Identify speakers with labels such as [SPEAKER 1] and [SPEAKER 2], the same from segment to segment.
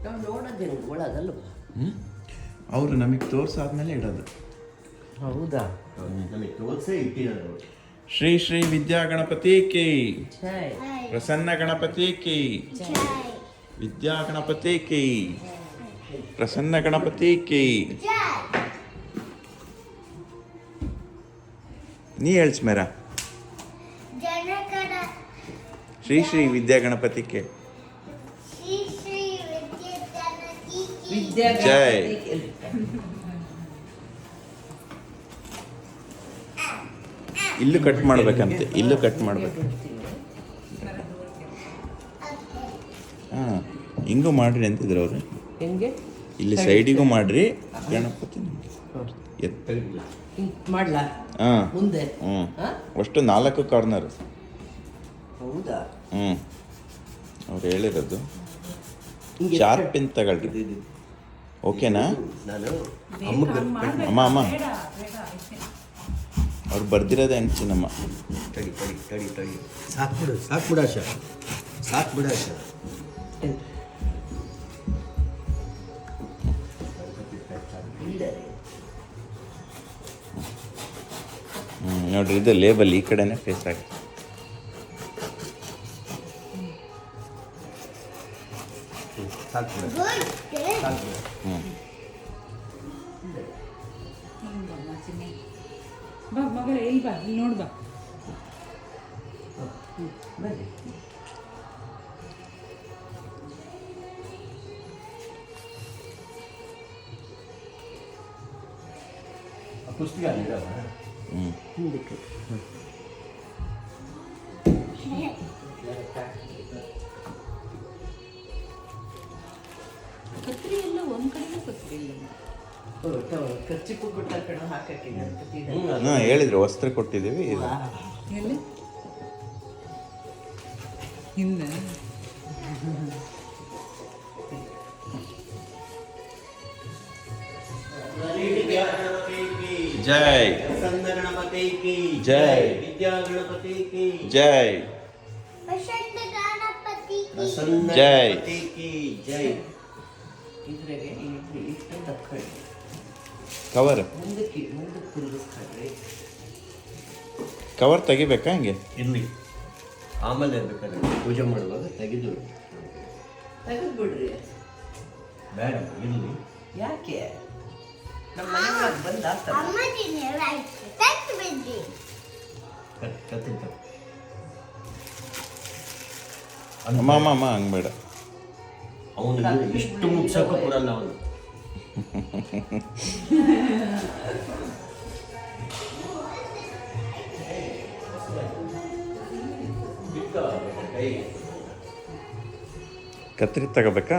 [SPEAKER 1] ನಾವು ನೋಡೋದೇನು ಒಳಗಲ್ವಾ?
[SPEAKER 2] ಅವರು ನಮಗೆ ತೋರಿಸಾದ್ಮೇಲೆ ಇಡೋದು.
[SPEAKER 1] ಹೌದಾ?
[SPEAKER 3] ನಮಗೆ ತೋರಿಸೇ ಇಟ್ಟಿರೋದು.
[SPEAKER 2] ಶ್ರೀ ಶ್ರೀ ವಿದ್ಯಾ ಗಣಪತಿ ಕಿ
[SPEAKER 1] ಜೈ.
[SPEAKER 2] ಪ್ರಸನ್ನ ಗಣಪತಿ ಕಿ ವಿದ್ಯಾ ಗಣಪತಿ ಕಿ ಪ್ರಸನ್ನ ಗಣಪತಿ ಕಿ. ನೀ ಹೇಳ್ಸ್ ಮೇರಾ ಶ್ರೀ ಶ್ರೀ ವಿದ್ಯಾ ಗಣಪತಿ ಕೆ
[SPEAKER 1] ವಿದ್ಯಾ
[SPEAKER 2] ಜೈ. ಇಲ್ಲೂ ಕಟ್ ಮಾಡ್ಬೇಕಂತೆ, ಇಲ್ಲೂ ಕಟ್ ಮಾಡ್ಬೇಕು. ಹಾಂ, ಹಿಂಗೂ ಮಾಡ್ರಿ ಅಂತಿದ್ರು ಅವರು.
[SPEAKER 1] ಹೆಂಗೆ?
[SPEAKER 2] ಇಲ್ಲಿ ಸೈಡಿಗೂ ಮಾಡ್ರಿ ಗಣಪತಿ
[SPEAKER 1] ಮಾಡ್ಲಾ?
[SPEAKER 2] ಹಾಂ
[SPEAKER 1] ಮುಂದೆ?
[SPEAKER 2] ಅಷ್ಟು 4 ಕಾರ್ನರ್.
[SPEAKER 1] ಹೌದಾ?
[SPEAKER 2] ಅವ್ರು ಹೇಳಿರೋದು ಶಾರ್ಪ್ ಪಿನ್ ತಗೊಳ್ರಿ. ಓಕೆನಾ?
[SPEAKER 3] ನಾನು
[SPEAKER 2] ಅಮ್ಮ ಅಮ್ಮ ಅವ್ರು ಬರ್ದಿರೋದೇ ಹಂಚಿನಮ್ಮ.
[SPEAKER 3] ತಡಿ ಸಾಕು ಬಿಡ ಆಶಾ.
[SPEAKER 2] ನೋಡ್ರಿ, ಇದು ಲೇಬಲ್ ಈ ಕಡೆನೇ ಫೇಸ್ ಆಗಿ.
[SPEAKER 4] ಮಗಳೇ ಇಲ್ಲಿ ಬಾ, ಇಲ್ಲಿ ನೋಡು ಬಾ.
[SPEAKER 1] ಬನ್ನಿ.
[SPEAKER 3] ಪುಸ್ತಕ
[SPEAKER 1] ಹಿಂದಕ್ಕೆ.
[SPEAKER 4] ಕತ್ರಿ ಎಲ್ಲ ಒಂದ್ ಕಡೆನೂ ಕತ್ರಿ ಇಲ್ಲ.
[SPEAKER 1] ಖರ್ಚು ಕೊಟ್ಟ ಕಡೆ ಹಾಕಕ್ಕೆ ಗಣಪತಿ.
[SPEAKER 2] ಹಾಂ, ಹೇಳಿದ್ರು ವಸ್ತ್ರ ಕೊಟ್ಟಿದ್ದೀವಿ. ಇದು
[SPEAKER 4] ಎಲ್ಲಿ ಹಿಂದೆ
[SPEAKER 2] ಜೈ
[SPEAKER 3] ಪ್ರಸನ್ನ ಗಣಪತಿ ಕಿ
[SPEAKER 2] ಜೈ.
[SPEAKER 3] ವಿದ್ಯಾ ಗಣಪತಿ ಕಿ
[SPEAKER 2] ಜೈ
[SPEAKER 3] ಪ್ರಸನ್ನ
[SPEAKER 2] ಜೈ.
[SPEAKER 3] ಗಣಪತಿ ಕಿ ಜೈ.
[SPEAKER 1] ಇದ್ರಾಗೆ ಇಷ್ಟು ತಕ್ಕೊಳ್ಳಿ.
[SPEAKER 2] ಕವರ್
[SPEAKER 1] ಮುಂದಕ್ಕೆ ತಿರುಗಿಸ್ಕೊಳ್ರಿ.
[SPEAKER 2] ಕವರ್ ತೆಗಿಬೇಕಾ ಹಂಗೆ?
[SPEAKER 3] ಇರ್ಲಿ, ಆಮೇಲೆ ಬೇಕಾದ್ರೆ ಪೂಜೆ ಮಾಡುವಾಗ ತೆಗೆದು
[SPEAKER 1] ತೆಗೆದ್ಬಿಡ್ರಿ.
[SPEAKER 3] ಬೇಡ, ಇರ್ಲಿ.
[SPEAKER 1] ಯಾಕೆ? ನಮ್ಮ ಮನೆ ಒಳಗೆ ಬಂದ
[SPEAKER 3] ಕತ್ತಿದ್ದ
[SPEAKER 2] ಅಮ್ಮ ಅಮ್ಮ ಅಮ್ಮ ಹಂಗೆ ಬೇಡ.
[SPEAKER 3] ಅವನು ಇಷ್ಟು ಮುಗ್ಸಕ್ಕೂ ಕೊಡಲ್ಲ ಅವನು.
[SPEAKER 2] ಕತ್ರಿ ತಗೋಬೇಕಾ?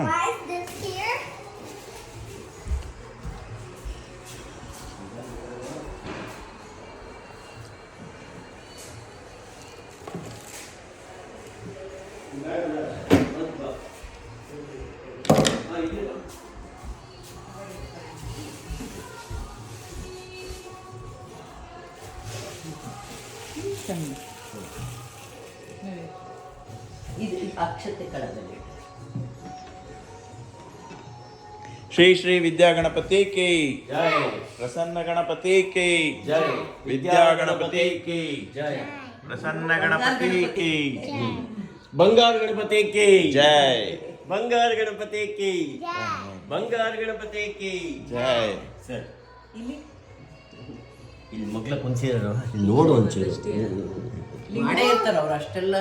[SPEAKER 1] ಇದು ಅಕ್ಷತೆ ಕಳದಲ್ಲಿ.
[SPEAKER 2] ಶ್ರೀ ಶ್ರೀ ವಿದ್ಯಾ ಗಣಪತಿ ಕಿ
[SPEAKER 3] ಜೈ.
[SPEAKER 2] ಪ್ರಸನ್ನ ಗಣಪತಿ ಕಿ
[SPEAKER 3] ಜೈ.
[SPEAKER 2] ವಿದ್ಯಾ ಗಣಪತಿ ಕಿ
[SPEAKER 3] ಜೈ.
[SPEAKER 2] ಪ್ರಸನ್ನ ಗಣಪತಿ ಕಿ
[SPEAKER 3] ಬಂಗಾರ ಗಣಪತಿ ಕಿ
[SPEAKER 2] ಜೈ.
[SPEAKER 3] ಬಂಗಾರ ಗಣಪತಿ ಕಿ ಬಂಗಾರ ಗಣಪತಿ ಕಿ
[SPEAKER 2] ಜೈ.
[SPEAKER 3] ಸರ್,
[SPEAKER 4] ಇಲ್ಲಿ
[SPEAKER 3] ಇಲ್ಲಿ ಮಗ್ಲ ಕುಂಚಿದಾರ, ಇಲ್ಲಿ ನೋಡು ಒಂಚೂರು.
[SPEAKER 1] ಮಾಡೇ ಇರ್ತಾರ ಅವ್ರು ಅಷ್ಟೆಲ್ಲ.